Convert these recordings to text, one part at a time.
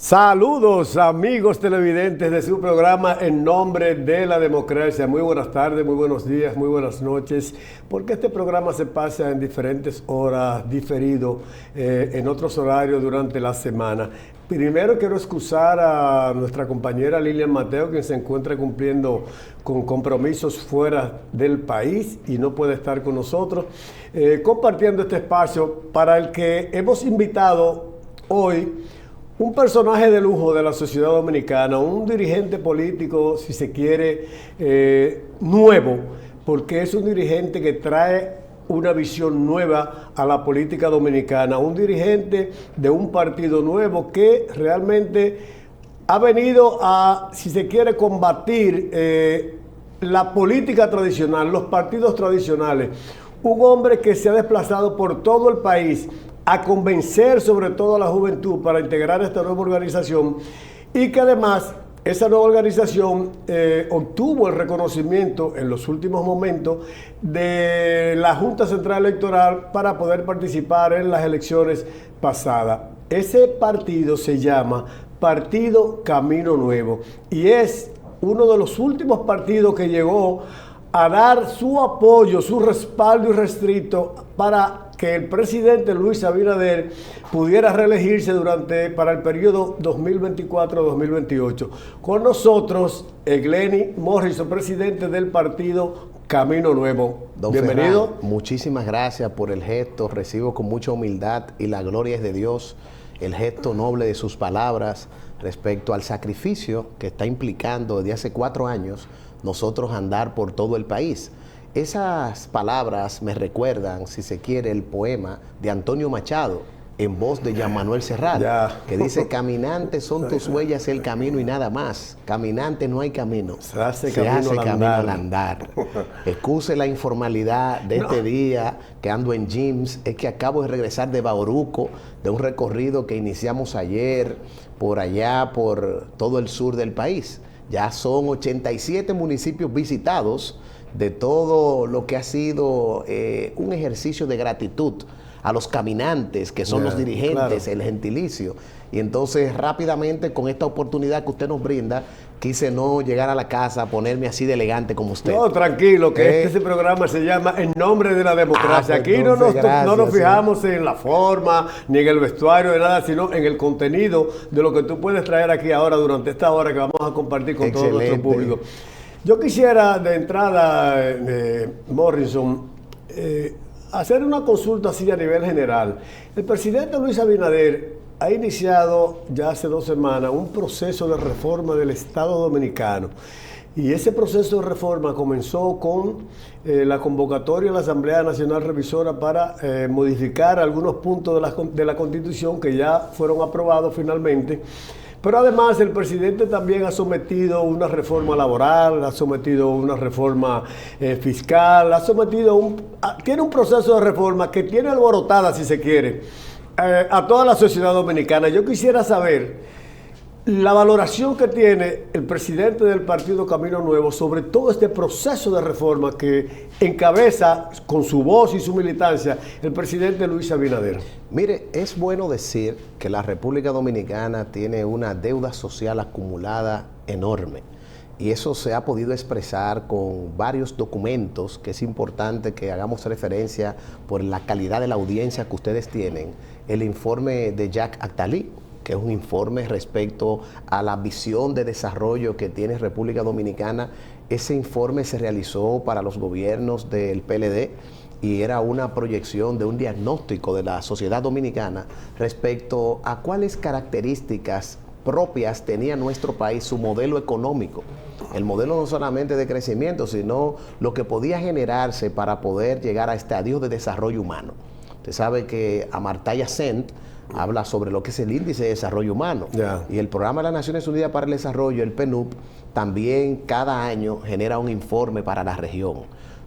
Saludos amigos televidentes de su programa En Nombre de la Democracia. Muy buenas tardes, muy buenos días, muy buenas noches, porque este programa se pasa en diferentes horas, diferido, en otros horarios durante la semana. Primero quiero excusar a nuestra compañera Lilian Mateo, quien se encuentra cumpliendo con compromisos fuera del país y no puede estar con nosotros, compartiendo este espacio para el que hemos invitado hoy un personaje de lujo de la sociedad dominicana, un dirigente político, si se quiere, nuevo, porque es un dirigente que trae una visión nueva a la política dominicana, un dirigente de un partido nuevo que realmente ha venido a, si se quiere, combatir la política tradicional, los partidos tradicionales. Un hombre que se ha desplazado por todo el país a convencer sobre todo a la juventud para integrar esta nueva organización, y que además esa nueva organización obtuvo el reconocimiento en los últimos momentos de la Junta Central Electoral para poder participar en las elecciones pasadas. Ese partido se llama Partido Camino Nuevo y es uno de los últimos partidos que llegó a dar su apoyo, su respaldo irrestricto para que el presidente Luis Abinader pudiera reelegirse para el periodo 2024-2028. Con nosotros, Glenny Morrison, presidente del partido Camino Nuevo. Don Bienvenido. Ferran, muchísimas gracias por el gesto. Recibo con mucha humildad y la gloria es de Dios el gesto noble de sus palabras respecto al sacrificio que está implicando desde hace 4 años nosotros andar por todo el país. Esas palabras me recuerdan, si se quiere, el poema de Antonio Machado, en voz de Jean Manuel Serrat, que dice: caminantes son tus huellas el camino y nada más. Caminante no hay camino, se hace camino al andar. Excuse la informalidad de este día, que ando en gyms, es que acabo de regresar de Bauruco, de un recorrido que iniciamos ayer, por allá, por todo el sur del país. Ya son 87 municipios visitados, de todo lo que ha sido un ejercicio de gratitud a los caminantes, que son los dirigentes, el gentilicio. Y entonces rápidamente, con esta oportunidad que usted nos brinda, quise no llegar a la casa a ponerme así de elegante como usted. No, tranquilo, que este programa se llama En Nombre de la Democracia. Aquí entonces, no nos fijamos en la forma, ni en el vestuario, de nada, sino en el contenido de lo que tú puedes traer aquí ahora durante esta hora que vamos a compartir con todo nuestro público. Yo quisiera de entrada, Morrison, hacer una consulta así a nivel general. El presidente Luis Abinader ha iniciado ya hace 2 semanas un proceso de reforma del Estado Dominicano. Y ese proceso de reforma comenzó con la convocatoria de la Asamblea Nacional Revisora para modificar algunos puntos de la Constitución que ya fueron aprobados finalmente. Pero además el presidente también ha sometido una reforma laboral, ha sometido una reforma fiscal, tiene un proceso de reforma que tiene alborotada, si se quiere, a toda la sociedad dominicana. Yo quisiera saber la valoración que tiene el presidente del Partido Camino Nuevo sobre todo este proceso de reforma que encabeza con su voz y su militancia el presidente Luis Abinader. Mire, es bueno decir que la República Dominicana tiene una deuda social acumulada enorme. Y eso se ha podido expresar con varios documentos, que es importante que hagamos referencia por la calidad de la audiencia que ustedes tienen. El informe de Jacques Attali, que es un informe respecto a la visión de desarrollo que tiene República Dominicana. Ese informe se realizó para los gobiernos del PLD y era una proyección de un diagnóstico de la sociedad dominicana respecto a cuáles características propias tenía nuestro país, su modelo económico. El modelo no solamente de crecimiento, sino lo que podía generarse para poder llegar a estadios de desarrollo humano. Usted sabe que Amartya Sen habla sobre lo que es el índice de desarrollo humano. Y el Programa de las Naciones Unidas para el Desarrollo, el PNUD, también cada año genera un informe para la región.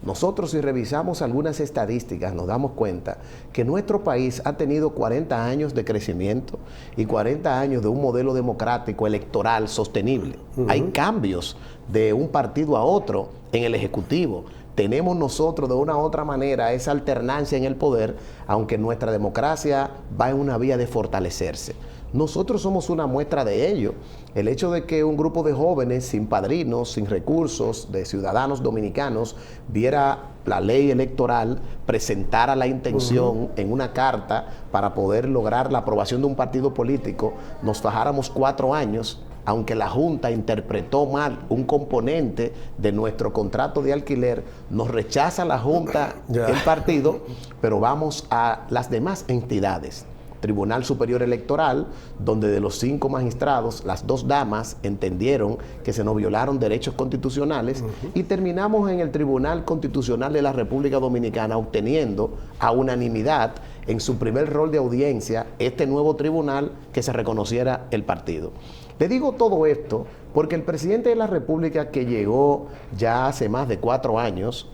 Nosotros, si revisamos algunas estadísticas, nos damos cuenta que nuestro país ha tenido 40 años de crecimiento y 40 años de un modelo democrático electoral sostenible. Hay cambios de un partido a otro en el Ejecutivo. Tenemos nosotros de una u otra manera esa alternancia en el poder, aunque nuestra democracia va en una vía de fortalecerse. Nosotros somos una muestra de ello. El hecho de que un grupo de jóvenes sin padrinos, sin recursos, de ciudadanos dominicanos, viera la ley electoral, presentara la intención en una carta para poder lograr la aprobación de un partido político, nos fajáramos 4 años, aunque la Junta interpretó mal un componente de nuestro contrato de alquiler, nos rechaza la Junta el partido, pero vamos a las demás entidades. Tribunal Superior Electoral, donde de los 5 magistrados, las 2 damas entendieron que se nos violaron derechos constitucionales, y terminamos en el Tribunal Constitucional de la República Dominicana obteniendo a unanimidad en su primer rol de audiencia este nuevo tribunal que se reconociera el partido. Le digo todo esto porque el presidente de la República, que llegó ya hace más de 4 años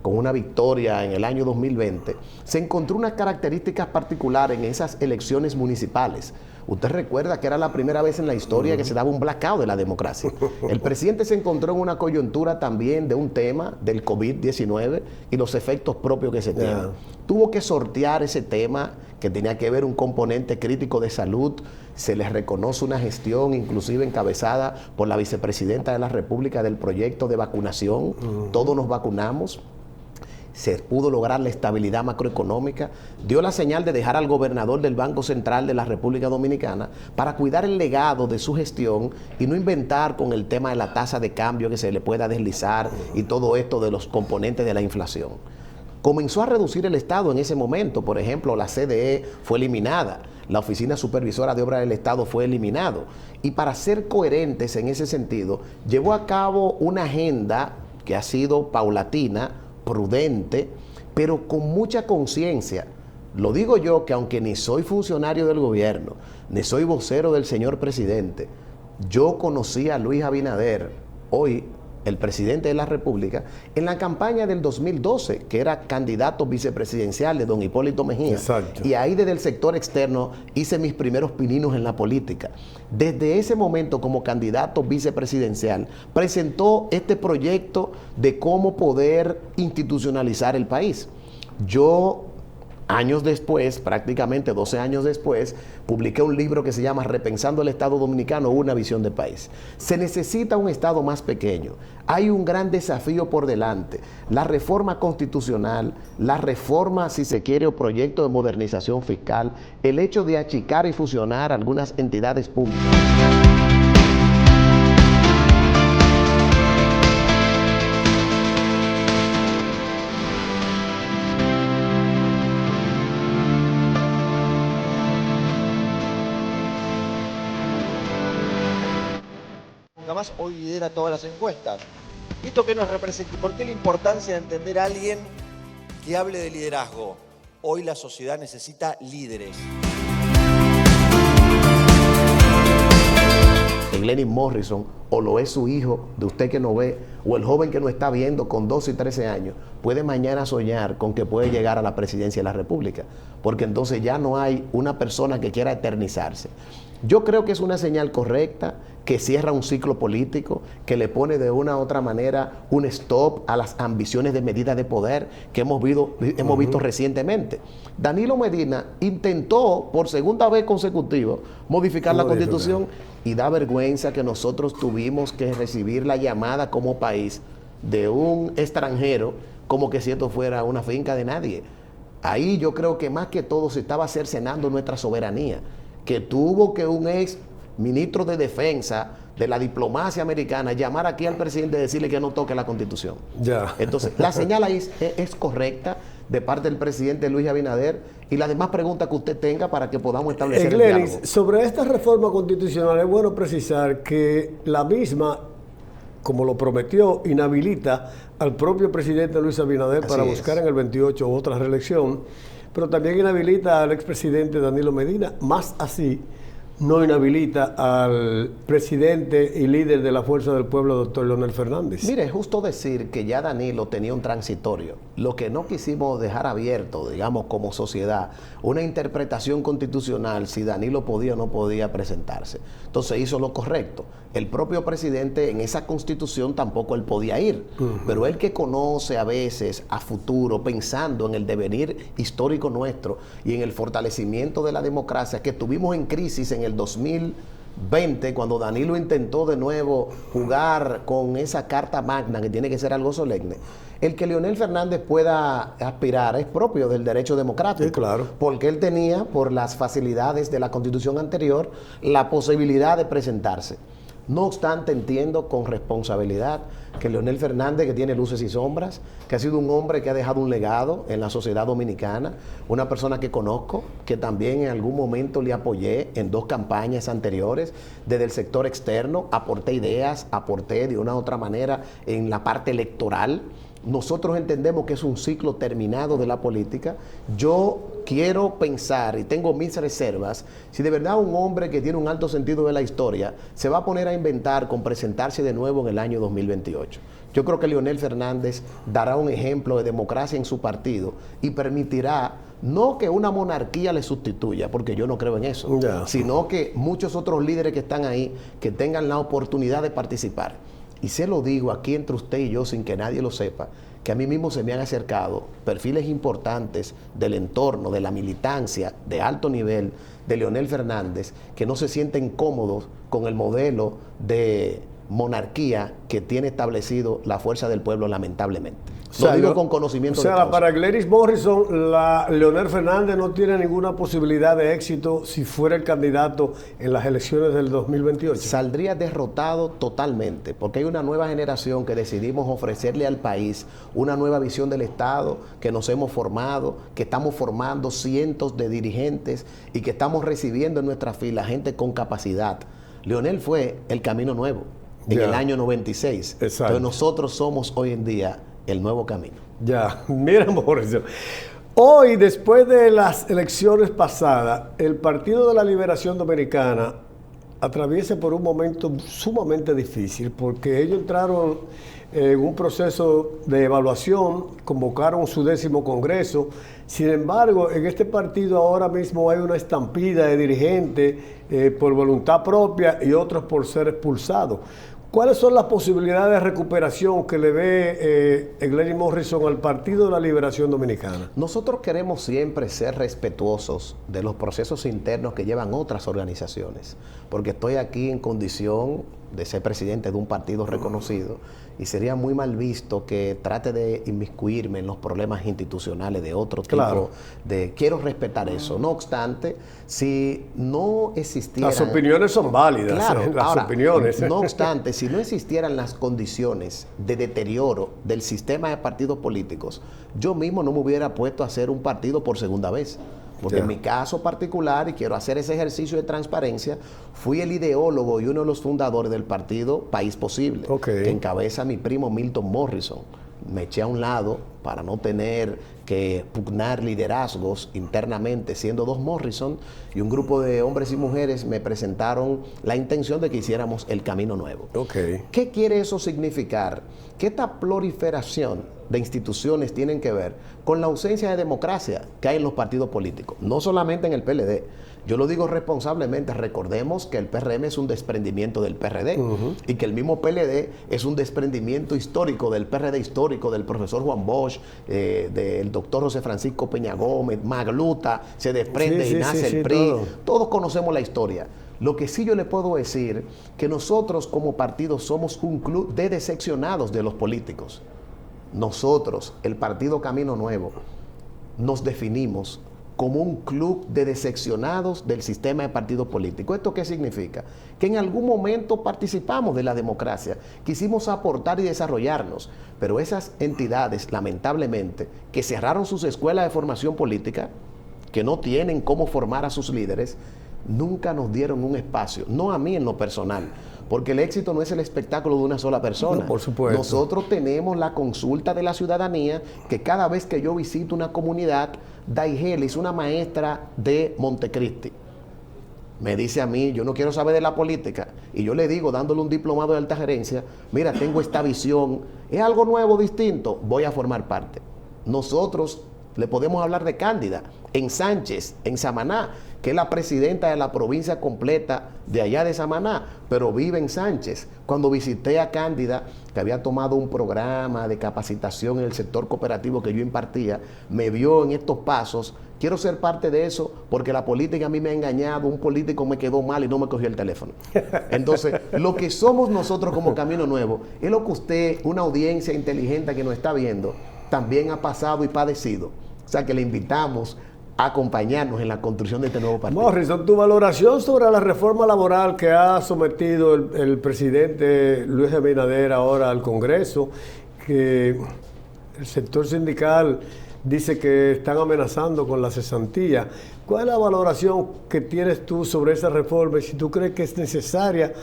con una victoria en el año 2020, se encontró unas características particulares en esas elecciones municipales. Usted recuerda que era la primera vez en la historia que se daba un blackout de la democracia. El presidente se encontró en una coyuntura también de un tema del COVID-19 y los efectos propios que se tienen. Tuvo que sortear ese tema que tenía que ver un componente crítico de salud. Se les reconoce una gestión inclusive encabezada por la vicepresidenta de la República del proyecto de vacunación. Todos nos vacunamos. Se pudo lograr la estabilidad macroeconómica, dio la señal de dejar al gobernador del Banco Central de la República Dominicana para cuidar el legado de su gestión y no inventar con el tema de la tasa de cambio que se le pueda deslizar y todo esto de los componentes de la inflación. Comenzó a reducir el Estado en ese momento. Por ejemplo, la CDE fue eliminada, la Oficina Supervisora de Obras del Estado fue eliminado, y para ser coherentes en ese sentido, llevó a cabo una agenda que ha sido paulatina, prudente, pero con mucha conciencia. Lo digo yo, que aunque ni soy funcionario del gobierno, ni soy vocero del señor presidente, yo conocí a Luis Abinader, hoy el presidente de la República, en la campaña del 2012, que era candidato vicepresidencial de don Hipólito Mejía. Exacto. Y ahí desde el sector externo hice mis primeros pininos en la política. Desde ese momento, como candidato vicepresidencial, presentó este proyecto de cómo poder institucionalizar el país. Yo, años después, prácticamente 12 años después, publiqué un libro que se llama Repensando el Estado Dominicano, una visión de país. Se necesita un Estado más pequeño. Hay un gran desafío por delante. La reforma constitucional, la reforma, si se quiere, o proyecto de modernización fiscal, el hecho de achicar y fusionar algunas entidades públicas. Más hoy lidera todas las encuestas. ¿Esto qué nos representa? ¿Por qué la importancia de entender a alguien que hable de liderazgo? Hoy la sociedad necesita líderes. Glennie Morrison, o lo es su hijo, de usted que no ve, o el joven que no está viendo con 12 y 13 años, puede mañana soñar con que puede llegar a la presidencia de la República, porque entonces ya no hay una persona que quiera eternizarse. Yo creo que es una señal correcta, que cierra un ciclo político, que le pone de una u otra manera un stop a las ambiciones de medida de poder que hemos visto recientemente. Danilo Medina intentó por segunda vez consecutiva modificar la Constitución, y da vergüenza que nosotros tuvimos que recibir la llamada como país de un extranjero como que si esto fuera una finca de nadie. Ahí yo creo que más que todo se estaba cercenando nuestra soberanía, que tuvo que un ex ministro de Defensa de la diplomacia americana llamar aquí al presidente y decirle que no toque la Constitución. Entonces, la señal ahí es correcta de parte del presidente Luis Abinader, y las demás preguntas que usted tenga para que podamos establecer el diálogo. Sobre esta reforma constitucional es bueno precisar que la misma, como lo prometió, inhabilita al propio presidente Luis Abinader para buscar en el 28 otra reelección, pero también inhabilita al expresidente Danilo Medina, más así no inhabilita al presidente y líder de la Fuerza del Pueblo, doctor Leonel Fernández. Mire, es justo decir que ya Danilo tenía un transitorio. Lo que no quisimos dejar abierto, digamos, como sociedad, una interpretación constitucional si Danilo podía o no podía presentarse. Entonces hizo lo correcto. El propio presidente en esa constitución tampoco él podía ir, pero él que conoce a veces a futuro, pensando en el devenir histórico nuestro y en el fortalecimiento de la democracia que tuvimos en crisis en el 2020, cuando Danilo intentó de nuevo jugar con esa carta magna que tiene que ser algo solemne. El que Leonel Fernández pueda aspirar es propio del derecho democrático. Sí, claro. Porque él tenía, por las facilidades de la constitución anterior, la posibilidad de presentarse. No obstante, entiendo con responsabilidad que Leonel Fernández, que tiene luces y sombras, que ha sido un hombre que ha dejado un legado en la sociedad dominicana, una persona que conozco, que también en algún momento le apoyé en 2 campañas anteriores, desde el sector externo, aporté ideas, aporté de una u otra manera en la parte electoral. Nosotros entendemos que es un ciclo terminado de la política. Yo quiero pensar, y tengo mis reservas, si de verdad un hombre que tiene un alto sentido de la historia se va a poner a inventar con presentarse de nuevo en el año 2028. Yo creo que Leonel Fernández dará un ejemplo de democracia en su partido y permitirá no que una monarquía le sustituya, porque yo no creo en eso, sino que muchos otros líderes que están ahí, que tengan la oportunidad de participar. Y se lo digo aquí entre usted y yo sin que nadie lo sepa, que a mí mismo se me han acercado perfiles importantes del entorno, de la militancia de alto nivel de Leonel Fernández, que no se sienten cómodos con el modelo de monarquía que tiene establecido la fuerza del pueblo, lamentablemente. Lo digo con conocimiento de causa. Para Gladys Morrison, Leonel Fernández no tiene ninguna posibilidad de éxito si fuera el candidato en las elecciones del 2028. Saldría derrotado totalmente, porque hay una nueva generación que decidimos ofrecerle al país una nueva visión del Estado, que nos hemos formado, que estamos formando cientos de dirigentes y que estamos recibiendo en nuestra fila gente con capacidad. Leonel fue el Camino Nuevo en el año 96. Exacto. Entonces nosotros somos hoy en día el nuevo camino. Mira, Mauricio. Hoy, después de las elecciones pasadas, el Partido de la Liberación Dominicana atraviesa por un momento sumamente difícil, porque ellos entraron en un proceso de evaluación, convocaron su 10º Congreso. Sin embargo, en este partido ahora mismo hay una estampida de dirigentes por voluntad propia y otros por ser expulsados. ¿Cuáles son las posibilidades de recuperación que le ve Gladys Morrison al Partido de la Liberación Dominicana? Nosotros queremos siempre ser respetuosos de los procesos internos que llevan otras organizaciones, porque estoy aquí en condición de ser presidente de un partido reconocido y sería muy mal visto que trate de inmiscuirme en los problemas institucionales de otro tipo. Quiero respetar eso. No obstante, si no existieran... Las opiniones son válidas. Claro, opiniones. No obstante, si no existieran las condiciones de deterioro del sistema de partidos políticos, yo mismo no me hubiera puesto a hacer un partido por segunda vez. Porque en mi caso particular, y quiero hacer ese ejercicio de transparencia, fui el ideólogo y uno de los fundadores del partido País Posible, que encabeza mi primo Milton Morrison. Me eché a un lado para no tener que pugnar liderazgos internamente, siendo 2 Morrison, y un grupo de hombres y mujeres me presentaron la intención de que hiciéramos el Camino Nuevo. ¿Qué quiere eso significar? Que esta proliferación de instituciones tienen que ver con la ausencia de democracia que hay en los partidos políticos, no solamente en el PLD. Yo lo digo responsablemente. Recordemos que el PRM es un desprendimiento del PRD y que el mismo PLD es un desprendimiento histórico del PRD histórico, del profesor Juan Bosch, del doctor José Francisco Peña Gómez, Magluta, se desprende y nace el PRI. Todos conocemos la historia. Lo que sí yo le puedo decir, que nosotros como partido somos un club de decepcionados de los políticos. Nosotros, el Partido Camino Nuevo, nos definimos como un club de decepcionados del sistema de partidos políticos. ¿Esto qué significa? Que en algún momento participamos de la democracia, quisimos aportar y desarrollarnos, pero esas entidades, lamentablemente, que cerraron sus escuelas de formación política, que no tienen cómo formar a sus líderes, nunca nos dieron un espacio, no a mí en lo personal, porque el éxito no es el espectáculo de una sola persona. No, por supuesto. Nosotros tenemos la consulta de la ciudadanía, que cada vez que yo visito una comunidad, Daigelis, una maestra de Montecristi, me dice a mí, yo no quiero saber de la política, y yo le digo, dándole un diplomado de alta gerencia, mira, tengo esta visión, es algo nuevo, distinto, voy a formar parte. Nosotros le podemos hablar de Cándida, en Sánchez, en Samaná, que es la presidenta de la provincia completa de allá de Samaná, pero vive en Sánchez. Cuando visité a Cándida, que había tomado un programa de capacitación en el sector cooperativo que yo impartía, me vio en estos pasos. Quiero ser parte de eso porque la política a mí me ha engañado, un político me quedó mal y no me cogió el teléfono. Entonces, lo que somos nosotros como Camino Nuevo es lo que usted, una audiencia inteligente que nos está viendo, también ha pasado y padecido. O sea, que le invitamos a acompañarnos en la construcción de este nuevo partido. Morrison, tu valoración sobre la reforma laboral que ha sometido el presidente Luis Abinader ahora al Congreso, que el sector sindical dice que están amenazando con la cesantía. ¿Cuál es la valoración que tienes tú sobre esa reforma y si tú crees que es necesaria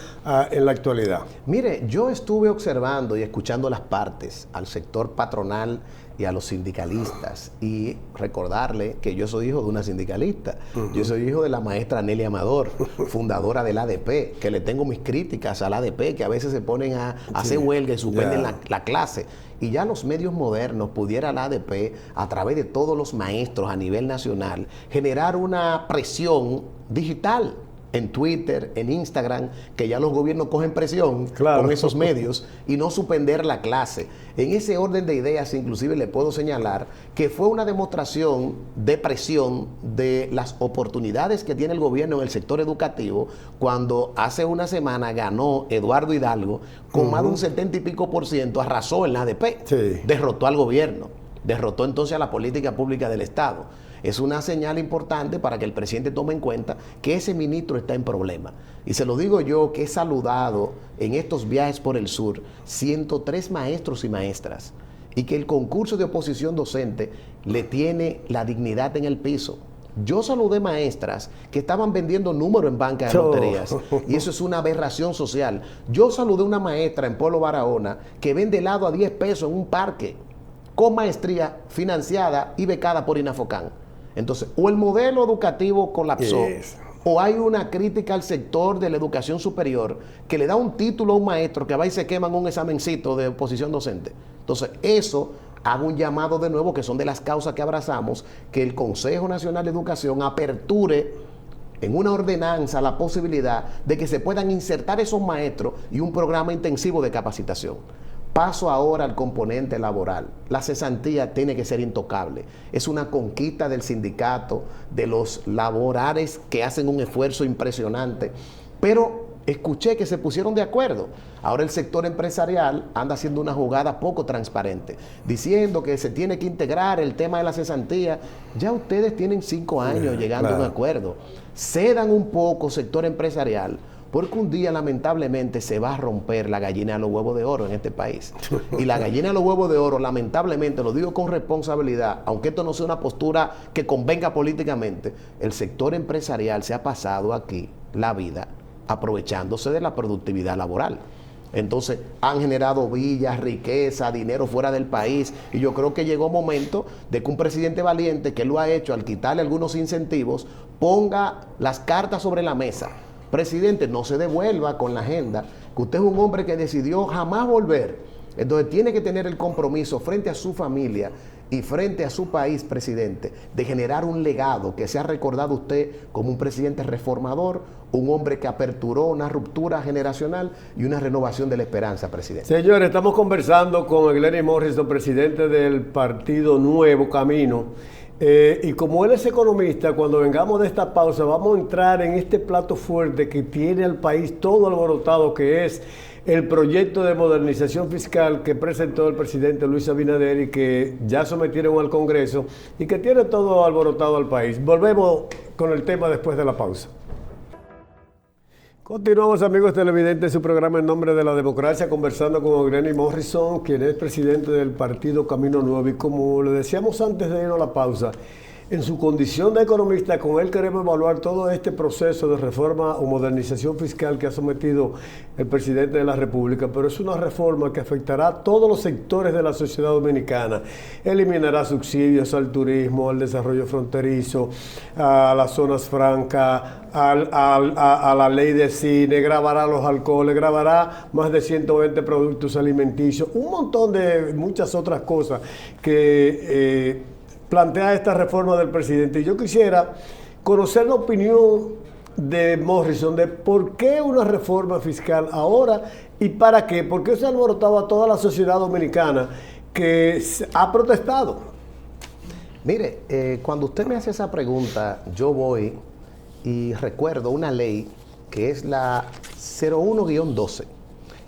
en la actualidad? Mire, yo estuve observando y escuchando las partes, al sector patronal y a los sindicalistas, y recordarle que yo soy hijo de una sindicalista. Yo soy hijo de la maestra Nelly Amador, fundadora del ADP, que le tengo mis críticas al ADP, que a veces se ponen a hacer huelga y suspenden la clase. Y ya los medios modernos pudiera la ADP, a través de todos los maestros a nivel nacional, generar una presión digital en Twitter, en Instagram, que ya los gobiernos cogen presión con esos medios, y no suspender la clase. En ese orden de ideas, inclusive le puedo señalar que fue una demostración de presión de las oportunidades que tiene el gobierno en el sector educativo, cuando hace una semana ganó Eduardo Hidalgo con más de un 70 y pico %, arrasó en la ADP, derrotó al gobierno, derrotó entonces a la política pública del Estado. Es una señal importante para que el presidente tome en cuenta que ese ministro está en problema. Y se lo digo yo, que he saludado en estos viajes por el sur 103 maestros y maestras, y que el concurso de oposición docente le tiene la dignidad en el piso. Yo saludé maestras que estaban vendiendo números en banca de loterías, y eso es una aberración social. Yo saludé una maestra en Pueblo Barahona que vende helado a 10 pesos en un parque, con maestría financiada y becada por Inafocán. Entonces, o el modelo educativo colapsó, o hay una crítica al sector de la educación superior que le da un título a un maestro que va y se quema en un examencito de oposición docente. Entonces, eso, hago un llamado de nuevo, que son de las causas que abrazamos, que el Consejo Nacional de Educación aperture en una ordenanza la posibilidad de que se puedan insertar esos maestros y un programa intensivo de capacitación. Paso ahora al componente laboral. La cesantía tiene que ser intocable. Es una conquista del sindicato, de los laborales que hacen un esfuerzo impresionante. Pero escuché que se pusieron de acuerdo. Ahora el sector empresarial anda haciendo una jugada poco transparente, diciendo que se tiene que integrar el tema de la cesantía. Ya ustedes tienen 5 años llegando a un acuerdo. Cedan un poco, sector empresarial, porque un día lamentablemente se va a romper la gallina de los huevos de oro en este país. Y la gallina de los huevos de oro, lamentablemente, lo digo con responsabilidad, aunque esto no sea una postura que convenga políticamente, el sector empresarial se ha pasado aquí la vida aprovechándose de la productividad laboral. Entonces han generado villas, riqueza, dinero fuera del país, y yo creo que llegó momento de que un presidente valiente, que lo ha hecho al quitarle algunos incentivos, ponga las cartas sobre la mesa. Presidente, no se devuelva con la agenda, que usted es un hombre que decidió jamás volver. Entonces tiene que tener el compromiso frente a su familia y frente a su país, presidente, de generar un legado que sea recordado usted como un presidente reformador, un hombre que aperturó una ruptura generacional y una renovación de la esperanza, presidente. Señores, estamos conversando con Glenny Morrison, presidente del Partido Nuevo Camino. Y como él es economista, cuando vengamos de esta pausa vamos a entrar en este plato fuerte que tiene al país todo alborotado, que es el proyecto de modernización fiscal que presentó el presidente Luis Abinader y que ya sometieron al Congreso y que tiene todo alborotado al país. Volvemos con el tema después de la pausa. Continuamos, amigos televidentes, en su programa En Nombre de la Democracia, conversando con Glenny Morrison, quien es presidente del Partido Camino Nuevo. Y como le decíamos antes de irnos a la pausa, En su condición de economista, con él queremos evaluar todo este proceso de reforma o modernización fiscal que ha sometido el presidente de la República, pero es una reforma que afectará a todos los sectores de la sociedad dominicana. Eliminará subsidios al turismo, al desarrollo fronterizo, a las zonas francas, a la ley de cine, grabará los alcoholes, grabará más de 120 productos alimenticios, un montón de muchas otras cosas que plantea esta reforma del presidente. Y yo quisiera conocer la opinión de Morrison de por qué una reforma fiscal ahora y para qué, por qué se ha alborotado a toda la sociedad dominicana que ha protestado. Mire, cuando usted me hace esa pregunta, yo voy y recuerdo una ley que es la 01-12.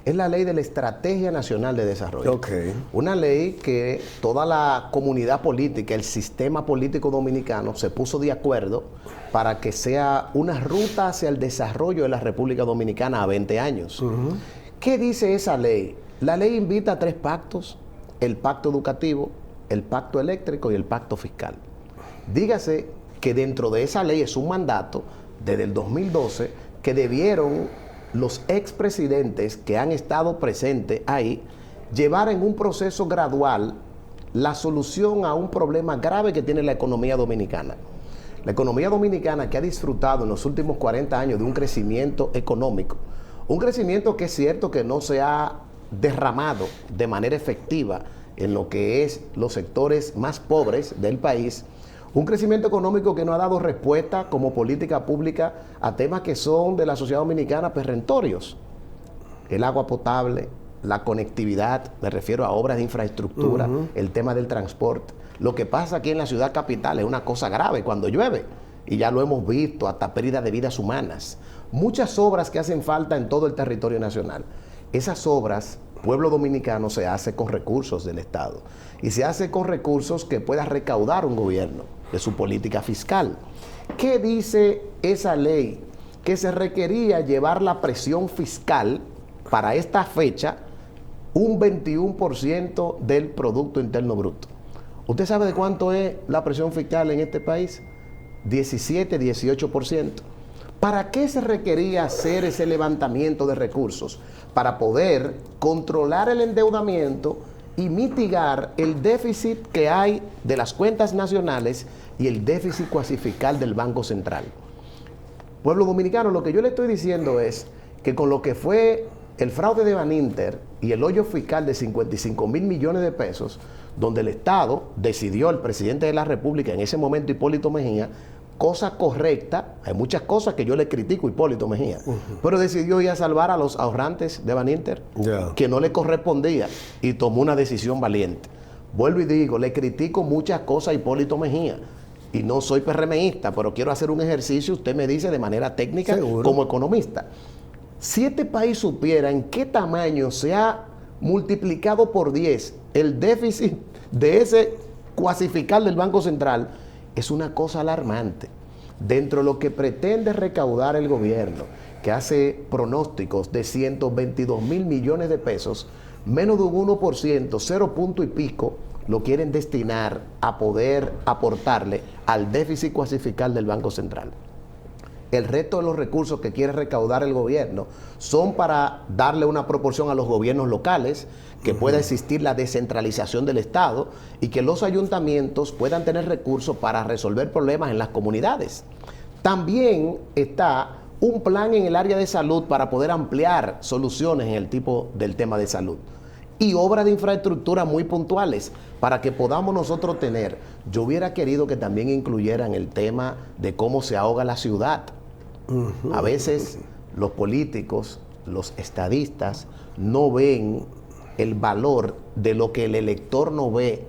Es la ley de la Estrategia Nacional de Desarrollo. Okay. Una ley que toda la comunidad política, el sistema político dominicano se puso de acuerdo para que sea una ruta hacia el desarrollo de la República Dominicana a 20 años. ¿Qué dice esa ley? La ley invita a 3 pactos: el pacto educativo, el pacto eléctrico y el pacto fiscal. Dígase que dentro de esa ley es un mandato desde el 2012 que debieron los expresidentes que han estado presentes ahí llevar en un proceso gradual la solución a un problema grave que tiene la economía dominicana. La economía dominicana, que ha disfrutado en los últimos 40 años de un crecimiento económico, un crecimiento que es cierto que no se ha derramado de manera efectiva en lo que es los sectores más pobres del país, un crecimiento económico que no ha dado respuesta como política pública a temas que son de la sociedad dominicana perrentorios. El agua potable, la conectividad, me refiero a obras de infraestructura, el tema del transporte. Lo que pasa aquí en la ciudad capital es una cosa grave cuando llueve, y ya lo hemos visto, hasta pérdida de vidas humanas. Muchas obras que hacen falta en todo el territorio nacional. Esas obras, pueblo dominicano, se hace con recursos del Estado, y se hace con recursos que pueda recaudar un gobierno de su política fiscal. ¿Qué dice esa ley? Que se requería llevar la presión fiscal para esta fecha un 21% del Producto Interno Bruto. ¿Usted sabe de cuánto es la presión fiscal en este país? 17, 18%. ¿Para qué se requería hacer ese levantamiento de recursos? Para poder controlar el endeudamiento y mitigar el déficit que hay de las cuentas nacionales y el déficit cuasi-fiscal del Banco Central. Pueblo dominicano, lo que yo le estoy diciendo es que con lo que fue el fraude de Baninter y el hoyo fiscal de 55,000 millones de pesos, donde el Estado decidió, el presidente de la República, en ese momento Hipólito Mejía, cosa correcta, hay muchas cosas que yo le critico a Hipólito Mejía, pero decidió ir a salvar a los ahorrantes de Baninter, que no le correspondía, y tomó una decisión valiente. Vuelvo y digo, le critico muchas cosas a Hipólito Mejía, y no soy PRMista, pero quiero hacer un ejercicio, usted me dice de manera técnica, como economista. Si este país supiera en qué tamaño se ha multiplicado por 10 el déficit de ese cuasi-fiscal del Banco Central, es una cosa alarmante. Dentro de lo que pretende recaudar el gobierno, que hace pronósticos de 122,000 millones de pesos, menos de un 1%, 0 punto y pico, lo quieren destinar a poder aportarle al déficit cuasi-fiscal del Banco Central. El resto de los recursos que quiere recaudar el gobierno son para darle una proporción a los gobiernos locales, que pueda existir la descentralización del Estado y que los ayuntamientos puedan tener recursos para resolver problemas en las comunidades. También está un plan en el área de salud para poder ampliar soluciones en el tipo del tema de salud. Y obras de infraestructura muy puntuales para que podamos nosotros tener. Yo hubiera querido que también incluyeran el tema de cómo se ahoga la ciudad. A veces los políticos, los estadistas, no ven el valor de lo que el elector no ve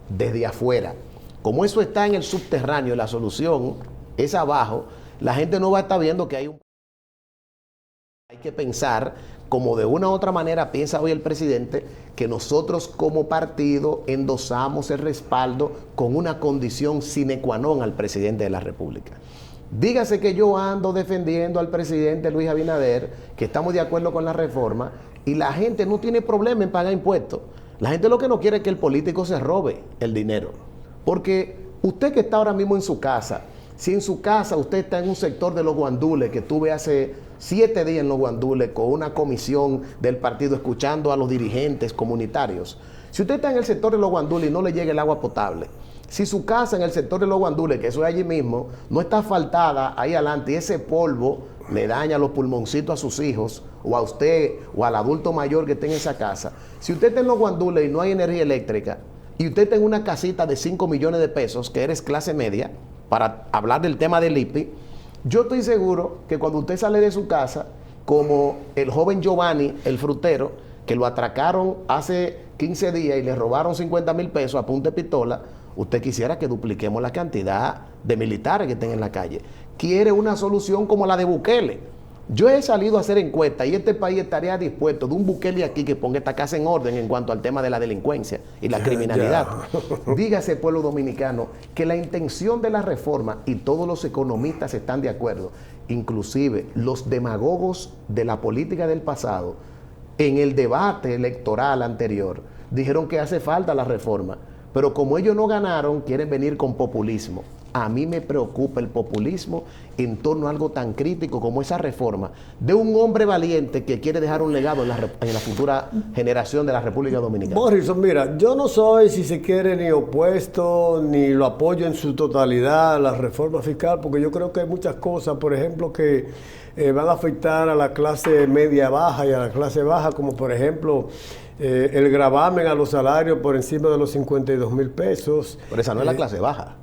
desde afuera. Como eso está en el subterráneo, la solución es abajo, la gente no va a estar viendo que hay un... Hay que pensar, como de una u otra manera piensa hoy el presidente, que nosotros como partido endosamos el respaldo con una condición sine qua non al presidente de la República. Dígase que yo ando defendiendo al presidente Luis Abinader, que estamos de acuerdo con la reforma, y la gente no tiene problema en pagar impuestos. La gente lo que no quiere es que el político se robe el dinero. Porque Usted que está ahora mismo en su casa, si en su casa usted está en un sector de los guandules, que estuve hace 7 días en los guandules con una comisión del partido escuchando a los dirigentes comunitarios, si usted está en el sector de los guandules y no le llega el agua potable, si su casa en el sector de los guandules, que eso es allí mismo, no está asfaltada ahí adelante y ese polvo le daña los pulmoncitos a sus hijos o a usted o al adulto mayor que esté en esa casa, si usted está en los guandules y no hay energía eléctrica y usted está en una casita de 5 millones de pesos, que eres clase media, para hablar del tema del IPI, yo estoy seguro que cuando usted sale de su casa, como el joven Giovanni, el frutero, que lo atracaron hace 15 días y le robaron 50,000 pesos a punta de pistola, usted quisiera que dupliquemos la cantidad de militares que estén en la calle. Quiere una solución como la de Bukele. Yo he salido a hacer encuestas y este país estaría dispuesto de un Bukele aquí que ponga esta casa en orden en cuanto al tema de la delincuencia y la criminalidad. Dígase, pueblo dominicano, que la intención de la reforma, y todos los economistas están de acuerdo, inclusive los demagogos de la política del pasado, en el debate electoral anterior, dijeron que hace falta la reforma, pero como ellos no ganaron, quieren venir con populismo. A mí me preocupa el populismo en torno a algo tan crítico como esa reforma de un hombre valiente que quiere dejar un legado en la futura generación de la República Dominicana. Morrison, mira, yo no soy, si se quiere, ni opuesto, ni lo apoyo en su totalidad a la reforma fiscal, porque yo creo que hay muchas cosas, por ejemplo, que van a afectar a la clase media baja y a la clase baja, como por ejemplo el gravamen a los salarios por encima de los 52,000 pesos. Pero esa no es la clase baja.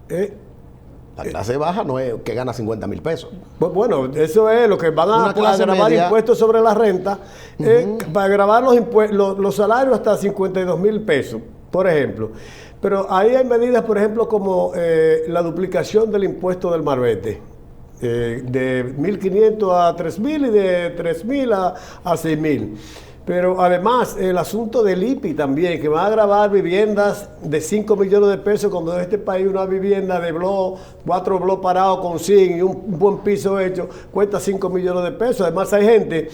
La clase baja no es que gana 50,000 pesos. Bueno, eso es lo que van a grabar impuestos sobre la renta, para grabar los salarios hasta 52,000 pesos, por ejemplo. Pero ahí hay medidas, por ejemplo, como la duplicación del impuesto del marbete, de 1.500 a 3.000 y de 3.000 a 6.000. Pero además el asunto del IPI también, que va a grabar viviendas de 5 millones de pesos, cuando en este país una vivienda de 4 bloques parados con zinc y un buen piso hecho cuesta 5 millones de pesos. Además hay gente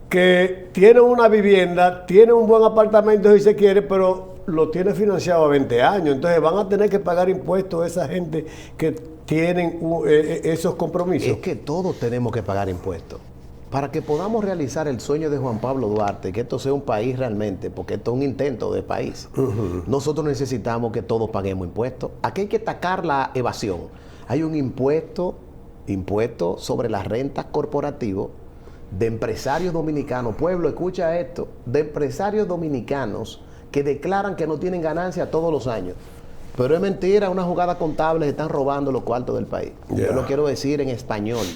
que tiene una vivienda, tiene un buen apartamento si se quiere, pero lo tiene financiado a 20 años. Entonces van a tener que pagar impuestos a esa gente que tienen esos compromisos. Es que todos tenemos que pagar impuestos. Para que podamos realizar el sueño de Juan Pablo Duarte, que esto sea un país realmente, porque esto es un intento de país, nosotros necesitamos que todos paguemos impuestos. Aquí hay que atacar la evasión. Hay un impuesto sobre las rentas corporativas de empresarios dominicanos. Pueblo, escucha esto, de empresarios dominicanos que declaran que no tienen ganancia todos los años. Pero es mentira, una jugada contable, están robando los cuartos del país. Yo lo quiero decir en español.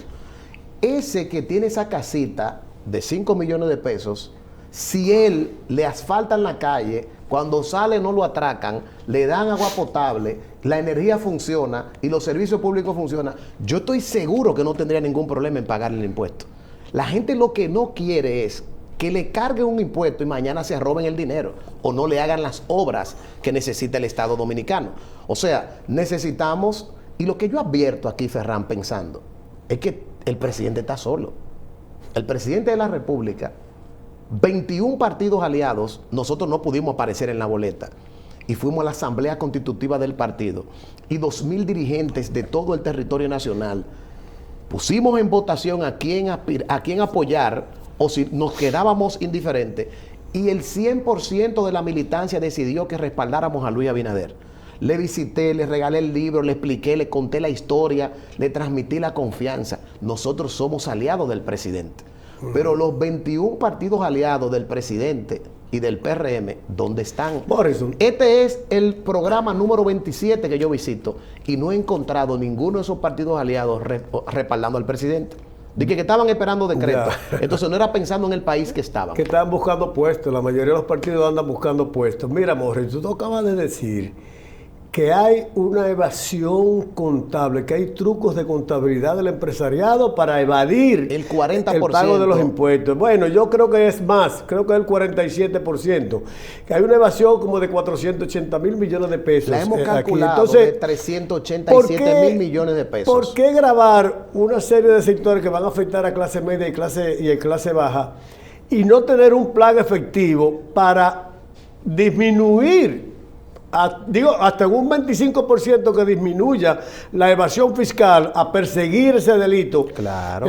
Ese que tiene esa casita de 5 millones de pesos, si él le asfaltan la calle, cuando sale no lo atracan, le dan agua potable, la energía funciona y los servicios públicos funcionan, yo estoy seguro que no tendría ningún problema en pagarle el impuesto. La gente lo que no quiere es que le carguen un impuesto y mañana se roben el dinero o no le hagan las obras que necesita el Estado Dominicano. O sea, necesitamos, y lo que yo advierto aquí, Ferran, pensando, es que el presidente está solo. El presidente de la República, 21 partidos aliados, nosotros no pudimos aparecer en la boleta. Y fuimos a la Asamblea Constitutiva del partido. Y 2,000 dirigentes de todo el territorio nacional pusimos en votación a quién apoyar o si nos quedábamos indiferentes. Y el 100% de la militancia decidió que respaldáramos a Luis Abinader. Le visité, le regalé el libro, le expliqué, le conté la historia, le transmití la confianza. Nosotros somos aliados del presidente. Pero los 21 partidos aliados del presidente y del PRM, ¿dónde están? Morrison. Este es el programa número 27 que yo visito y no he encontrado ninguno de esos partidos aliados respaldando al presidente. Dije que estaban esperando decreto. Entonces no era pensando en el país que estaban. Que estaban buscando puestos. La mayoría de los partidos andan buscando puestos. Mira, Morrison, tú acabas de decir que hay una evasión contable, que hay trucos de contabilidad del empresariado para evadir el 40%. El pago de los impuestos. Bueno, yo creo que es más, creo que es el 47%, que hay una evasión como de 480,000 millones de pesos. La hemos calculado aquí. Entonces, de 387,000 millones de pesos. ¿Por qué grabar una serie de sectores que van a afectar a clase media y clase baja y no tener un plan efectivo para disminuir hasta en un 25% que disminuya la evasión fiscal a perseguir ese delito, claro.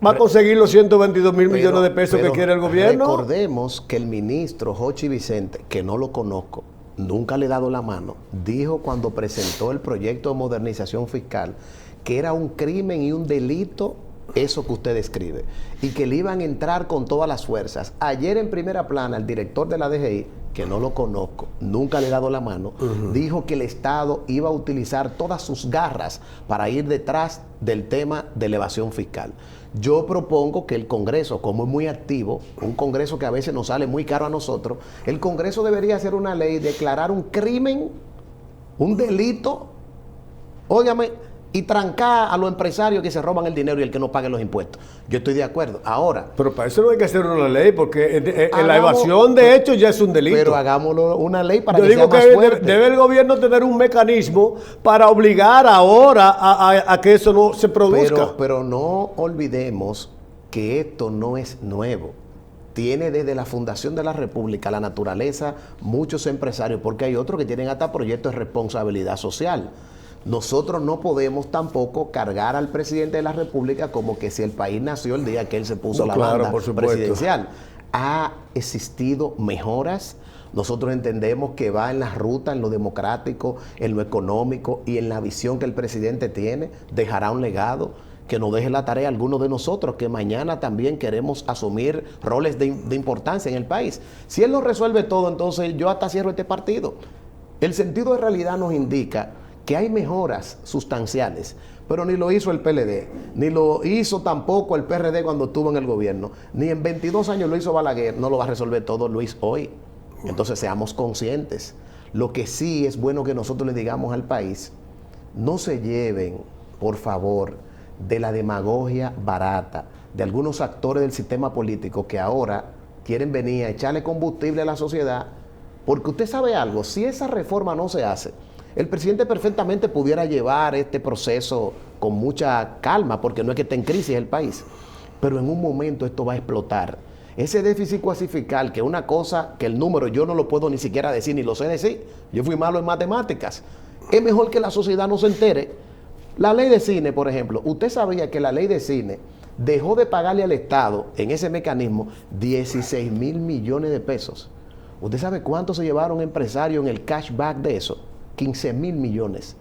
Va a conseguir los 122 mil millones de pesos que quiere el gobierno. Recordemos que el ministro Jochi Vicente, que no lo conozco, nunca le he dado la mano, dijo cuando presentó el proyecto de modernización fiscal que era un crimen y un delito eso que usted describe, y que le iban a entrar con todas las fuerzas. Ayer en primera plana el director de la DGI, que no lo conozco, nunca le he dado la mano, dijo que el Estado iba a utilizar todas sus garras para ir detrás del tema de la evasión fiscal. Yo propongo que el Congreso, como es muy activo, un Congreso que a veces nos sale muy caro a nosotros, el Congreso debería hacer una ley, declarar un crimen, un delito, óigame, y trancar a los empresarios que se roban el dinero y el que no pague los impuestos. Yo estoy de acuerdo. Ahora... Pero para eso no hay que hacer una ley, porque la evasión de hecho ya es un delito. Pero hagámoslo una ley para que sea más fuerte. Debe el gobierno tener un mecanismo para obligar ahora a que eso no se produzca. Pero no olvidemos que esto no es nuevo. Tiene desde la fundación de la República la naturaleza muchos empresarios, porque hay otros que tienen hasta proyectos de responsabilidad social. Nosotros no podemos tampoco cargar al presidente de la República como que si el país nació el día que él se puso la banda presidencial. Ha existido mejoras. Nosotros entendemos que va en la ruta, en lo democrático, en lo económico y en la visión que el presidente tiene. Dejará un legado que nos deje la tarea a algunos de nosotros que mañana también queremos asumir roles de importancia en el país. Si él lo resuelve todo, entonces yo hasta cierro este partido. El sentido de realidad nos indica que hay mejoras sustanciales, pero ni lo hizo el PLD, ni lo hizo tampoco el PRD cuando estuvo en el gobierno, ni en 22 años lo hizo Balaguer, no lo va a resolver todo Luis hoy. Entonces seamos conscientes. Lo que sí es bueno que nosotros le digamos al país, no se lleven, por favor, de la demagogia barata de algunos actores del sistema político que ahora quieren venir a echarle combustible a la sociedad, porque usted sabe algo, si esa reforma no se hace, el presidente perfectamente pudiera llevar este proceso con mucha calma, porque no es que esté en crisis el país, pero en un momento esto va a explotar. Ese déficit cuasi fiscal, que es una cosa que el número yo no lo puedo ni siquiera decir, ni lo sé decir, yo fui malo en matemáticas, es mejor que la sociedad no se entere. La ley de cine, por ejemplo, usted sabía que la ley de cine dejó de pagarle al Estado en ese mecanismo 16 mil millones de pesos. ¿Usted sabe cuánto se llevaron empresarios en el cashback de eso? 15 mil millones.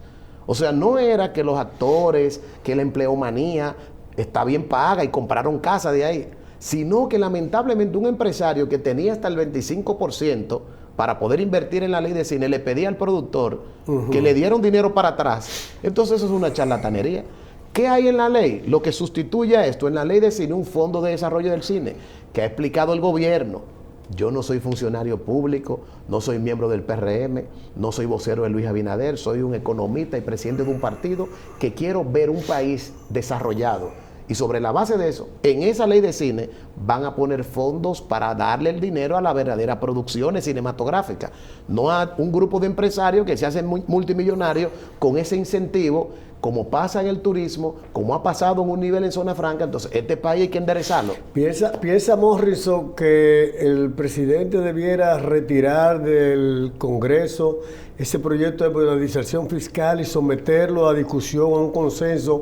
O sea, no era que los actores, que la empleomanía está bien paga y compraron casa de ahí, sino que lamentablemente un empresario que tenía hasta el 25% para poder invertir en la ley de cine le pedía al productor que le dieron dinero para atrás. Entonces eso es una charlatanería. ¿Qué hay en la ley? Lo que sustituye a esto en la ley de cine, un fondo de desarrollo del cine que ha explicado el gobierno. Yo no soy funcionario público, no soy miembro del PRM, no soy vocero de Luis Abinader, soy un economista y presidente de un partido que quiero ver un país desarrollado. Y sobre la base de eso, en esa ley de cine van a poner fondos para darle el dinero a las verdaderas producciones cinematográficas, no a un grupo de empresarios que se hacen multimillonarios con ese incentivo, como pasa en el turismo, como ha pasado en un nivel en zona franca. Entonces este país hay que enderezarlo. ¿Piensa Morrison que el presidente debiera retirar del Congreso ese proyecto de modernización fiscal y someterlo a discusión, a un consenso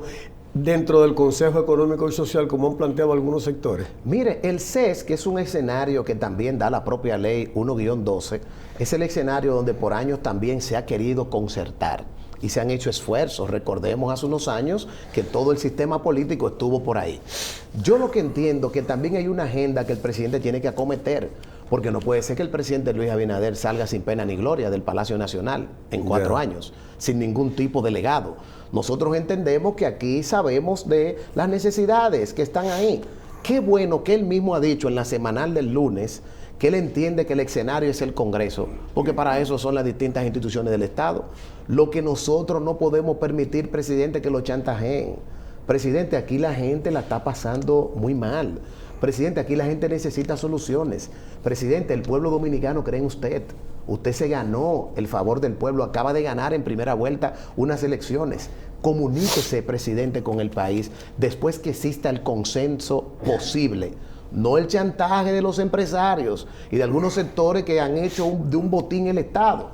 dentro del Consejo Económico y Social, como han planteado algunos sectores? Mire, el CES, que es un escenario que también da la propia ley 1-12, es el escenario donde por años también se ha querido concertar y se han hecho esfuerzos. Recordemos hace unos años que todo el sistema político estuvo por ahí. Yo lo que entiendo que también hay una agenda que el presidente tiene que acometer, porque no puede ser que el presidente Luis Abinader salga sin pena ni gloria del Palacio Nacional en 4 años, sin ningún tipo de legado. Nosotros entendemos que aquí sabemos de las necesidades que están ahí. Qué bueno que él mismo ha dicho en la semanal del lunes que él entiende que el escenario es el Congreso, porque para eso son las distintas instituciones del Estado. Lo que nosotros no podemos permitir, presidente, que lo chantajeen. Presidente, aquí la gente la está pasando muy mal. Presidente, aquí la gente necesita soluciones. Presidente, el pueblo dominicano cree en usted. Usted se ganó el favor del pueblo, acaba de ganar en primera vuelta unas elecciones. Comuníquese, presidente, con el país después que exista el consenso posible. No el chantaje de los empresarios y de algunos sectores que han hecho de un botín el Estado.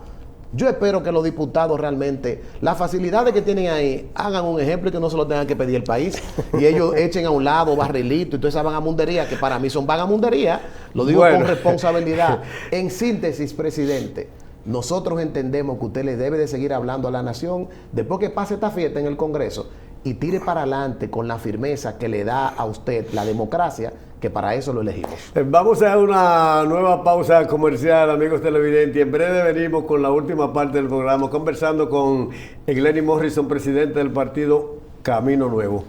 Yo espero que los diputados realmente, las facilidades que tienen ahí, hagan un ejemplo y que no se lo tengan que pedir el país. Y ellos echen a un lado barrilito y toda esa vagamundería, que para mí son vagamundería, lo digo con responsabilidad. En síntesis, presidente, nosotros entendemos que usted le debe de seguir hablando a la nación después que pase esta fiesta en el Congreso y tire para adelante con la firmeza que le da a usted la democracia, que para eso lo elegimos. Vamos a una nueva pausa comercial, amigos televidentes. En breve venimos con la última parte del programa, conversando con Glenny Morrison, presidente del partido Camino Nuevo.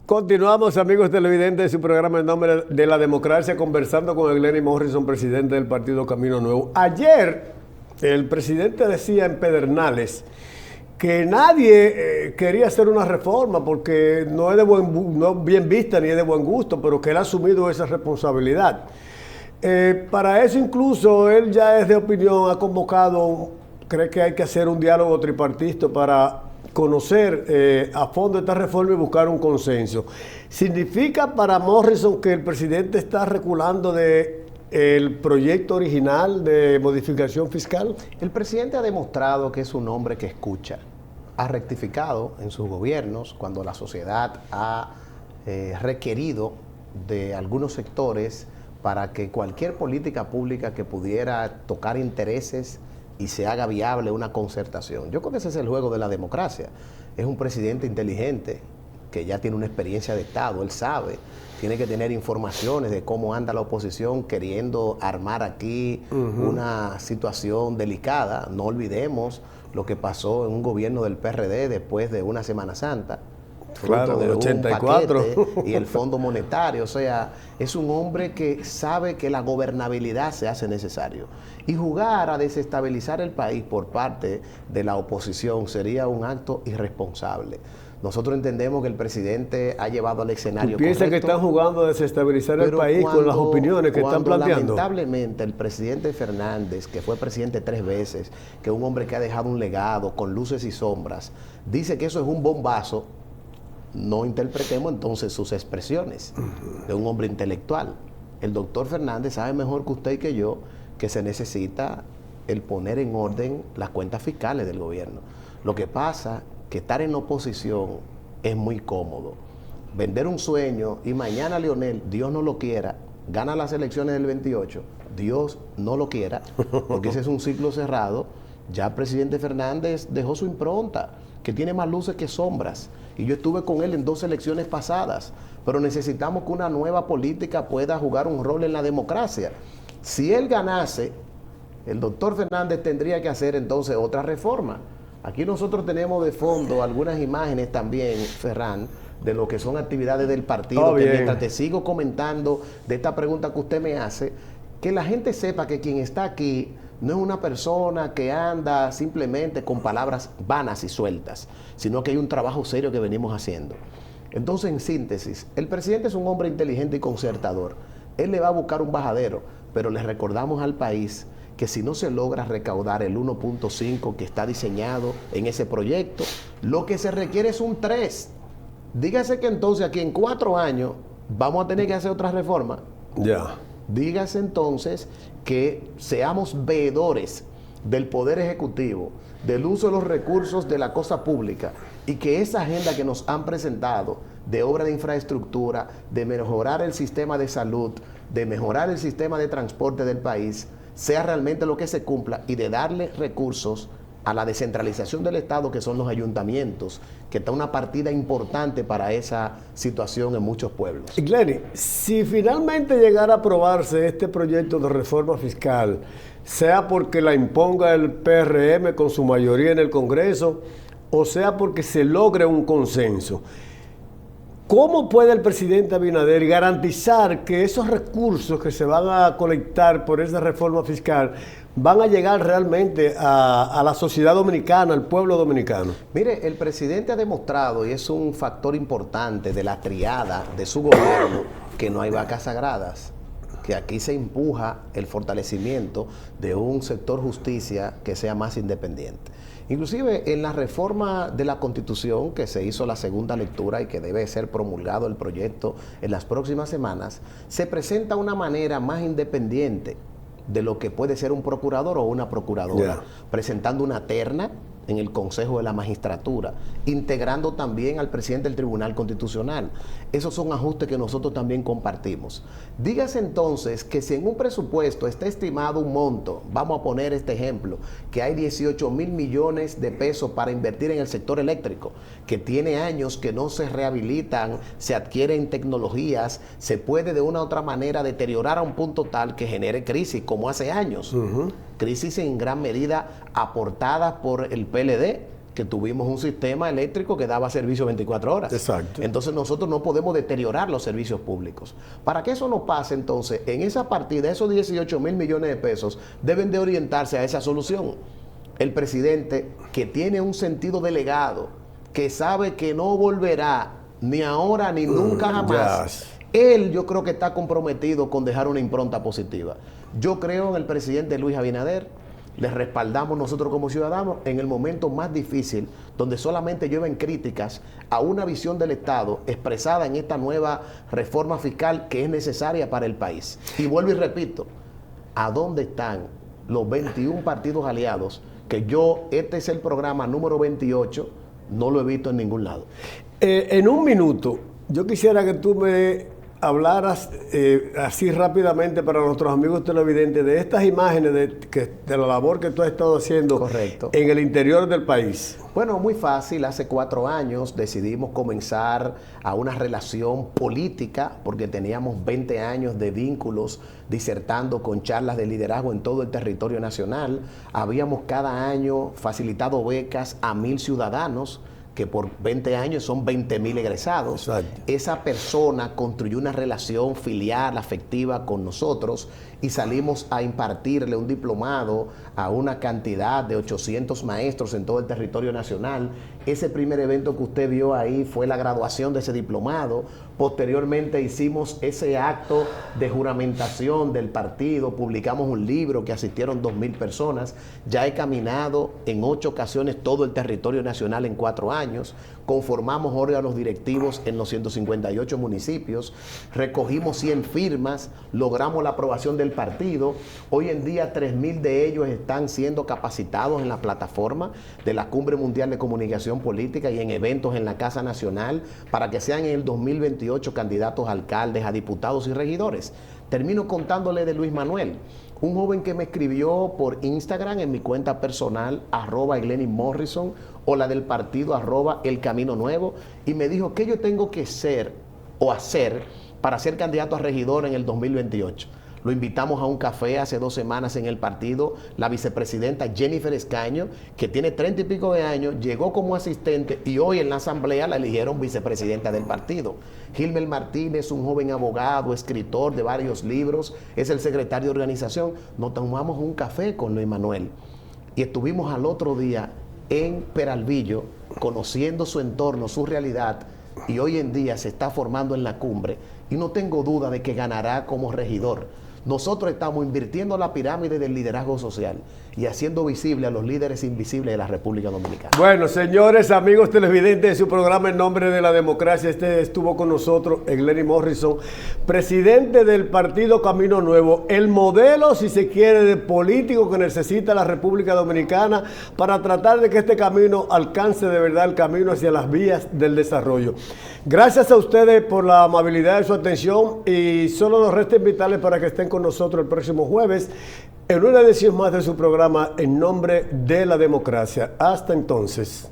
Continuamos, amigos televidentes, de su programa En Nombre de la Democracia, conversando con Glenny Morrison, presidente del partido Camino Nuevo. Ayer, el presidente decía en Pedernales que nadie quería hacer una reforma porque no es no bien vista ni es de buen gusto, pero que él ha asumido esa responsabilidad. Para eso incluso él ya es de opinión, ha convocado, cree que hay que hacer un diálogo tripartito para conocer a fondo esta reforma y buscar un consenso. ¿Significa para Morrison que el presidente está reculando del proyecto original de modificación fiscal? El presidente ha demostrado que es un hombre que escucha. Ha rectificado en sus gobiernos cuando la sociedad ha requerido de algunos sectores para que cualquier política pública que pudiera tocar intereses y se haga viable una concertación. Yo creo que ese es el juego de la democracia. Es un presidente inteligente que ya tiene una experiencia de Estado, él sabe, tiene que tener informaciones de cómo anda la oposición queriendo armar aquí una situación delicada. No olvidemos lo que pasó en un gobierno del PRD después de una Semana Santa, claro, fruto de 84. un paquete y el Fondo Monetario. O sea, es un hombre que sabe que la gobernabilidad se hace necesario. Y jugar a desestabilizar el país por parte de la oposición sería un acto irresponsable. Nosotros entendemos que el presidente ha llevado al escenario correcto. ¿Piensa que están jugando a desestabilizar el país con las opiniones que están planteando? Lamentablemente el presidente Fernández, que fue presidente 3 veces, que es un hombre que ha dejado un legado con luces y sombras, dice que eso es un bombazo, no interpretemos entonces sus expresiones de un hombre intelectual. El doctor Fernández sabe mejor que usted y que yo que se necesita el poner en orden las cuentas fiscales del gobierno. Lo que pasa que estar en oposición es muy cómodo. Vender un sueño y mañana Leonel, Dios no lo quiera, gana las elecciones del 28, Dios no lo quiera, porque ese es un ciclo cerrado. Ya el presidente Fernández dejó su impronta, que tiene más luces que sombras. Y yo estuve con él en 2 elecciones pasadas, pero necesitamos que una nueva política pueda jugar un rol en la democracia. Si él ganase, el doctor Fernández tendría que hacer entonces otra reforma. Aquí nosotros tenemos de fondo algunas imágenes también, Ferran, de lo que son actividades del partido. Que mientras te sigo comentando de esta pregunta que usted me hace, que la gente sepa que quien está aquí no es una persona que anda simplemente con palabras vanas y sueltas, sino que hay un trabajo serio que venimos haciendo. Entonces, en síntesis, el presidente es un hombre inteligente y concertador. Él le va a buscar un bajadero, pero le recordamos al país que si no se logra recaudar el 1.5 que está diseñado en ese proyecto, lo que se requiere es un 3. Dígase que entonces aquí en 4 años vamos a tener que hacer otra reforma. Ya. Dígase entonces que seamos veedores del Poder Ejecutivo, del uso de los recursos de la cosa pública, y que esa agenda que nos han presentado de obra de infraestructura, de mejorar el sistema de salud, de mejorar el sistema de transporte del país, sea realmente lo que se cumpla, y de darle recursos a la descentralización del Estado, que son los ayuntamientos, que está una partida importante para esa situación en muchos pueblos. Glenny, si finalmente llegara a aprobarse este proyecto de reforma fiscal, sea porque la imponga el PRM con su mayoría en el Congreso, o sea porque se logre un consenso, ¿cómo puede el presidente Abinader garantizar que esos recursos que se van a colectar por esa reforma fiscal van a llegar realmente a la sociedad dominicana, al pueblo dominicano? Mire, el presidente ha demostrado, y es un factor importante de la triada de su gobierno, que no hay vacas sagradas, que aquí se empuja el fortalecimiento de un sector justicia que sea más independiente. Inclusive en la reforma de la Constitución, que se hizo la segunda lectura y que debe ser promulgado el proyecto en las próximas semanas, se presenta una manera más independiente de lo que puede ser un procurador o una procuradora, presentando una terna en el Consejo de la Magistratura, integrando también al presidente del Tribunal Constitucional. Esos son ajustes que nosotros también compartimos. Dígase entonces que si en un presupuesto está estimado un monto, vamos a poner este ejemplo, que hay 18,000 millones de pesos para invertir en el sector eléctrico, que tiene años que no se rehabilitan, se adquieren tecnologías, se puede de una u otra manera deteriorar a un punto tal que genere crisis, como hace años. Crisis en gran medida aportada por el PLD, que tuvimos un sistema eléctrico que daba servicio 24 horas. Exacto. Entonces nosotros no podemos deteriorar los servicios públicos. Para que eso no pase, entonces, en esa partida, esos 18,000 millones de pesos deben de orientarse a esa solución. El presidente, que tiene un sentido delegado, que sabe que no volverá ni ahora ni nunca jamás, él yo creo que está comprometido con dejar una impronta positiva. Yo creo en el presidente Luis Abinader, le respaldamos nosotros como ciudadanos en el momento más difícil, donde solamente llueven críticas a una visión del Estado expresada en esta nueva reforma fiscal que es necesaria para el país. Y vuelvo y repito, ¿a dónde están los 21 partidos aliados? Que este es el programa número 28, no lo he visto en ningún lado. En un minuto, yo quisiera que tú me hablaras así rápidamente para nuestros amigos televidentes de estas imágenes de la labor que tú has estado haciendo. Correcto. En el interior del país. Bueno, muy fácil. Hace 4 años decidimos comenzar a una relación política porque teníamos 20 años de vínculos disertando con charlas de liderazgo en todo el territorio nacional. Habíamos cada año facilitado becas a 1,000 ciudadanos, que por 20 años son 20,000 egresados. Exacto. Esa persona construyó una relación filial, afectiva con nosotros y salimos a impartirle un diplomado a una cantidad de 800 maestros en todo el territorio nacional. Ese primer evento que usted vio ahí fue la graduación de ese diplomado. Posteriormente hicimos ese acto de juramentación del partido, publicamos un libro que asistieron 2,000 personas. Ya he caminado en 8 ocasiones todo el territorio nacional en 4 años. Conformamos órganos directivos en los 158 municipios, recogimos 100 firmas, logramos la aprobación del partido. Hoy en día 3,000 de ellos están siendo capacitados en la plataforma de la Cumbre Mundial de Comunicación Política y en eventos en la Casa Nacional para que sean en el 2028 candidatos a alcaldes, a diputados y regidores. Termino contándole de Luis Manuel, un joven que me escribió por Instagram en mi cuenta personal, @EglenisMorrison, o la del partido, @ElCaminoNuevo, y me dijo qué yo tengo que ser o hacer para ser candidato a regidor en el 2028. Lo invitamos a un café hace 2 semanas en el partido. La vicepresidenta Jennifer Escaño, que tiene 30 y pico de años, llegó como asistente y hoy en la asamblea la eligieron vicepresidenta del partido. Gilmer Martínez, un joven abogado, escritor de varios libros, es el secretario de organización. Nos tomamos un café con Luis Manuel y estuvimos al otro día en Peralvillo, conociendo su entorno, su realidad, y hoy en día se está formando en la cumbre y no tengo duda de que ganará como regidor. Nosotros estamos invirtiendo la pirámide del liderazgo social y haciendo visible a los líderes invisibles de la República Dominicana. Bueno, señores, amigos televidentes de su programa En Nombre de la Democracia, estuvo con nosotros Eglenis Morrison, presidente del partido Camino Nuevo, el modelo, si se quiere, de político que necesita la República Dominicana para tratar de que este camino alcance de verdad el camino hacia las vías del desarrollo. Gracias a ustedes por la amabilidad de su atención y solo nos resta invitarles para que estén con nosotros el próximo jueves en una edición más de su programa En Nombre de la Democracia. Hasta entonces.